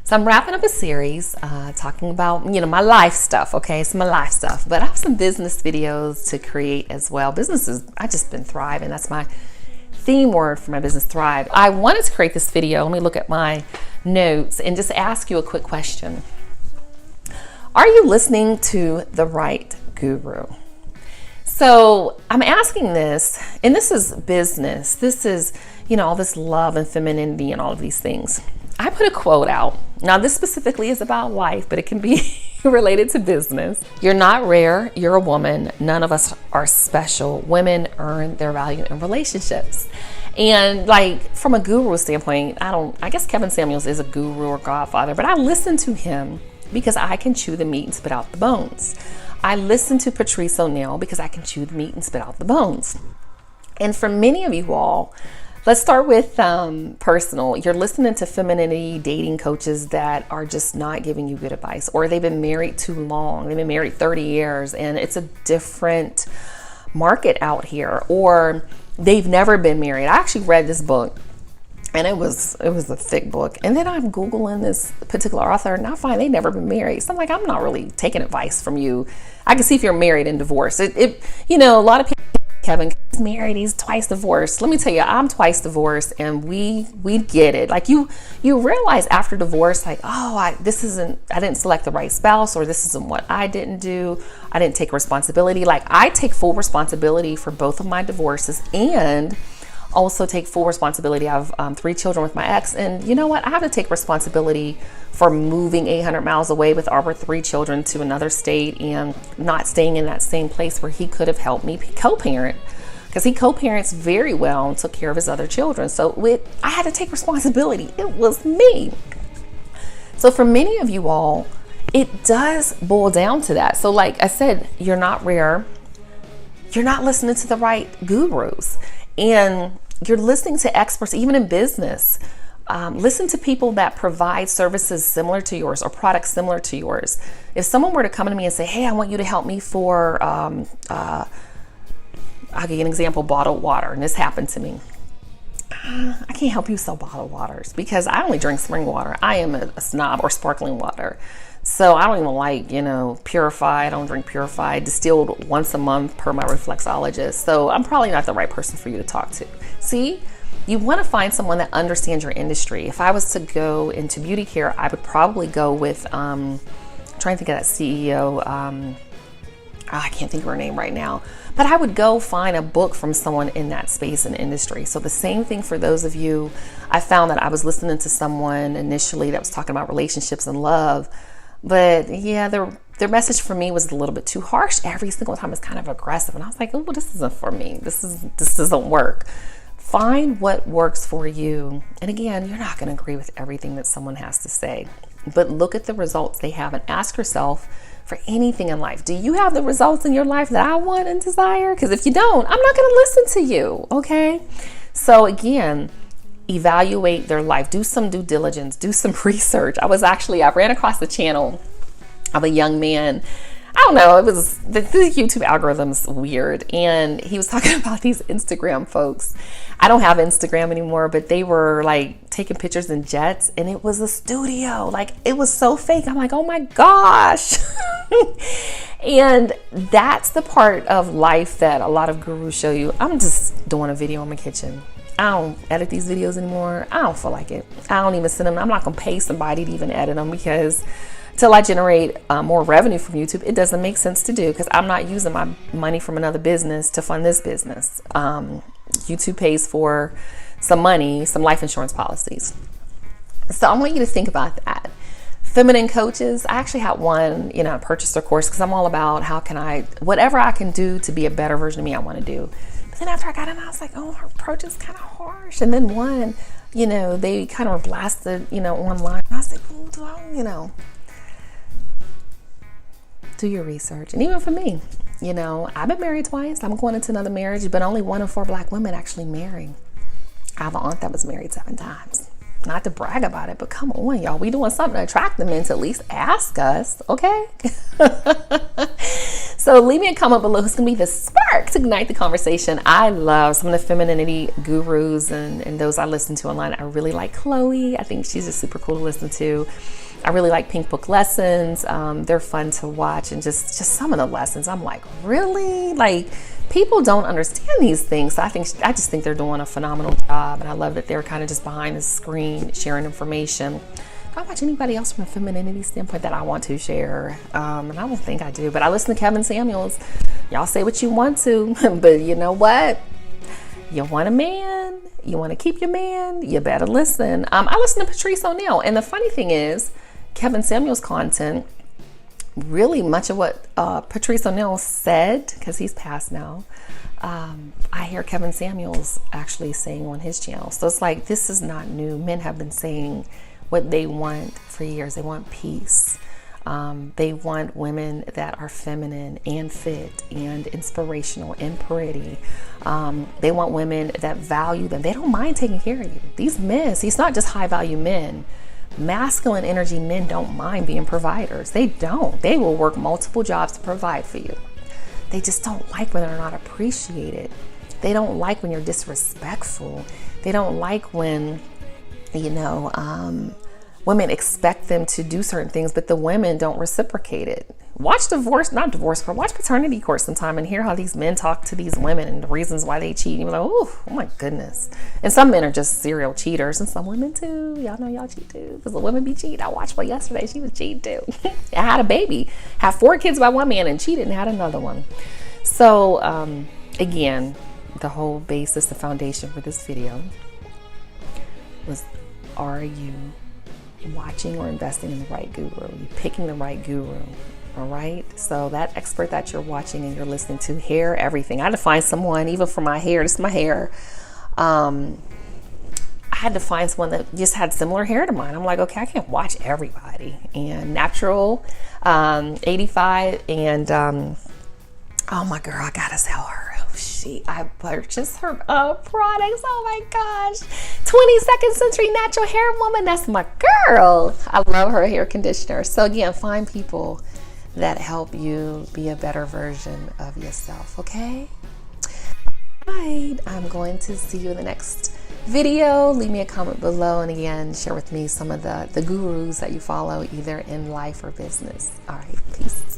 So I'm wrapping up a series talking about, my life stuff, okay? It's my life stuff. But I have some business videos to create as well. Businesses, I've just been thriving. That's my theme word for my business, thrive. I wanted to create this video. Let me look at my notes and just ask you a quick question. Are you listening to the right guru? So I'm asking this, and this is business. This is, all this love and femininity and all of these things. I put a quote out. Now, this specifically is about life, but it can be related to business. You're not rare. You're a woman. None of us are special. Women earn their value in relationships. And from a guru standpoint, I guess Kevin Samuels is a guru or godfather, but I listen to him because I can chew the meat and spit out the bones. I listen to Patrice O'Neal because I can chew the meat and spit out the bones. And for many of you all, let's start with personal. You're listening to femininity dating coaches that are just not giving you good advice, or they've been married too long. They've been married 30 years and it's a different market out here, or they've never been married. I actually read this book and it was a thick book. And then I'm Googling this particular author and I find they've never been married. So I'm like, I'm not really taking advice from you. I can see if you're married and divorced. A lot of people, Kevin is married, he's twice divorced. Let me tell you, I'm twice divorced and we get it. You realize after divorce, I didn't select the right spouse, or this isn't what I didn't do. I didn't take responsibility. I take full responsibility for both of my divorces and also take full responsibility. I have 3 children with my ex, and you know what? I have to take responsibility for moving 800 miles away with our 3 children to another state and not staying in that same place where he could have helped me co-parent, because he co-parents very well and took care of his other children. So I had to take responsibility. It was me. So for many of you all, it does boil down to that. So like I said, you're not rare. You're not listening to the right gurus. And you're listening to experts, even in business. Listen to people that provide services similar to yours or products similar to yours. If someone were to come to me and say, hey, I want you to help me for, I'll give you an example, bottled water. And this happened to me. I can't help you sell bottled waters because I only drink spring water. I am a snob, or sparkling water. So I don't even like, purified. I don't drink purified, distilled once a month per my reflexologist. So I'm probably not the right person for you to talk to. See, you want to find someone that understands your industry. If I was to go into beauty care, I would probably go with, trying to think of that CEO. I can't think of her name right now, but I would go find a book from someone in that space and industry. So the same thing for those of you. I found that I was listening to someone initially that was talking about relationships and love. But yeah, their message for me was a little bit too harsh. Every single time it's kind of aggressive. And I was like, oh, this isn't for me. This doesn't work. Find what works for you. And again, you're not going to agree with everything that someone has to say. But look at the results they have and ask yourself for anything in life. Do you have the results in your life that I want and desire? Because if you don't, I'm not going to listen to you. Okay? So again, evaluate their life, do some due diligence, do some research. I ran across the channel of a young man. I don't know, it was the YouTube algorithm's weird. And he was talking about these Instagram folks. I don't have Instagram anymore, but they were taking pictures in jets, and it was a studio. It was so fake. I'm like, oh my gosh. And that's the part of life that a lot of gurus show you. I'm just doing a video in my kitchen. I don't edit these videos anymore. I don't feel like it. I don't even send them. I'm not going to pay somebody to even edit them, because until I generate more revenue from YouTube, it doesn't make sense to do, because I'm not using my money from another business to fund this business. YouTube pays for some money, some life insurance policies. So I want you to think about that. Feminine coaches, I actually had one, purchase their course, because I'm all about whatever I can do to be a better version of me, I want to do. Then after I got in, I was like, oh, her approach is kind of harsh. And then one, they kind of were blasted, online. And I was like, oh, do your research. And even for me, I've been married twice. I'm going into another marriage, but only 1 in 4 Black women actually marry. I have an aunt that was married 7 times. Not to brag about it, but come on, y'all. We doing something to attract the men to at least ask us, okay? So So leave me a comment below who's going to be the spark to ignite the conversation. I love some of the femininity gurus and those I listen to online. I really like Chloe. I think she's just super cool to listen to. I really like Pink Book Lessons. They're fun to watch, and just some of the lessons, I'm like, really? Like, people don't understand these things. So I just think they're doing a phenomenal job, and I love that they're kind of just behind the screen sharing information. I watch anybody else from a femininity standpoint that I want to share, and I don't think I do, but I listen to Kevin Samuels. Y'all say what you want to, but you know what? You want a man, you want to keep your man, you better listen. I listen to Patrice O'Neal, and the funny thing is, Kevin Samuels' content, really much of what Patrice O'Neal said, because he's passed now, I hear Kevin Samuels actually saying on his channel. So it's like, this is not new. Men have been saying what they want for years. They want peace. They want women that are feminine and fit and inspirational and pretty. They want women that value them. They don't mind taking care of you. These men, see, it's not just high value men. Masculine energy men don't mind being providers. They don't. They will work multiple jobs to provide for you. They just don't like when they're not appreciated. They don't like when you're disrespectful. They don't like when, women expect them to do certain things, but the women don't reciprocate it. Watch watch paternity court sometime and hear how these men talk to these women and the reasons why they cheat. And you're like, oh my goodness. And some men are just serial cheaters, and some women too. Y'all know y'all cheat too, because the women be cheating. I watched one yesterday. She was cheating too. I had a baby, had 4 kids by one man, and cheated and had another one. So again, the whole basis, the foundation for this video was, are you watching or investing in the right guru? You picking the right guru, all right? So that expert that you're watching and you're listening to, hair, everything. I had to find someone, even for my hair, this is my hair. I had to find someone that just had similar hair to mine. I'm like, okay, I can't watch everybody. And natural, 85, and oh my girl, I gotta sell her. I purchased her products. Oh my gosh. 22nd Century Natural Hair Woman. That's my girl. I love her hair conditioner. So again, find people that help you be a better version of yourself. Okay? All right. I'm going to see you in the next video. Leave me a comment below. And again, share with me some of the gurus that you follow, either in life or business. All right. Peace.